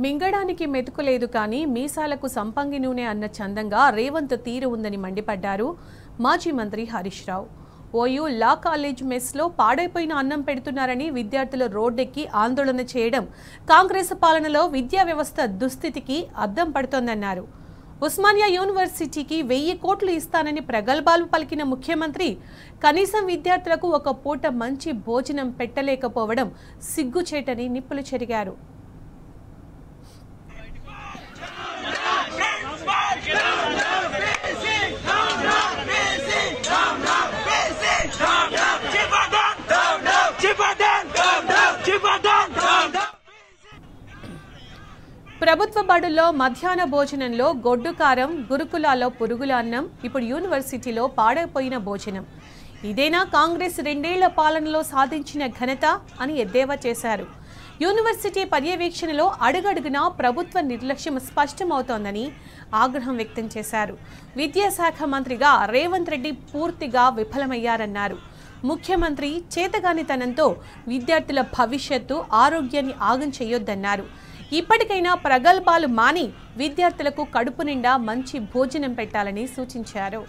మింగడానికి మెతుకులేదు కానీ మీసాలకు సంపంగి నూనె అన్న చందంగా రేవంత్ తీరు ఉందని మండిపడ్డారు మాజీ మంత్రి Harish Rao. OU law college మెస్లో పాడైపోయిన అన్నం పెడుతున్నారని విద్యార్థులు రోడ్డెక్కి ఆందోళన చేయడం కాంగ్రెస్ పాలనలో విద్యా వ్యవస్థ దుస్థితికి అద్దం పడుతోందన్నారు. ఉస్మానియా యూనివర్సిటీకి 1000 కోట్లు ఇస్తానని ప్రగల్భాలు పలికిన ముఖ్యమంత్రి కనీసం విద్యార్థులకు ఒక పూట మంచి భోజనం పెట్టలేకపోవడం సిగ్గుచేటని నిప్పులు చెరిగారు. ప్రభుత్వ బడుల్లో మధ్యాహ్న భోజనంలో గొడ్డు కారం, గురుకులాల్లో పురుగుల అన్నం, ఇప్పుడు యూనివర్సిటీలో పాడైపోయిన భోజనం. ఇదేనా కాంగ్రెస్ 2 ఏళ్ల పాలనలో సాధించిన ఘనత అని ఎద్దేవా చేశారు. యూనివర్సిటీ పర్యవేక్షణలో అడుగడుగునా ప్రభుత్వ నిర్లక్ష్యం స్పష్టమవుతోందని ఆగ్రహం వ్యక్తం చేశారు. విద్యాశాఖ మంత్రిగా రేవంత్ రెడ్డి పూర్తిగా విఫలమయ్యారన్నారు. ముఖ్యమంత్రి చేతగానితనంతో విద్యార్థుల భవిష్యత్తు, ఆరోగ్యాన్ని ఆగం చేయొద్దన్నారు. ఇప్పటికైనా ప్రగల్భాలు మాని విద్యార్థులకు కడుపు నిండా మంచి భోజనం పెట్టాలని సూచించారు.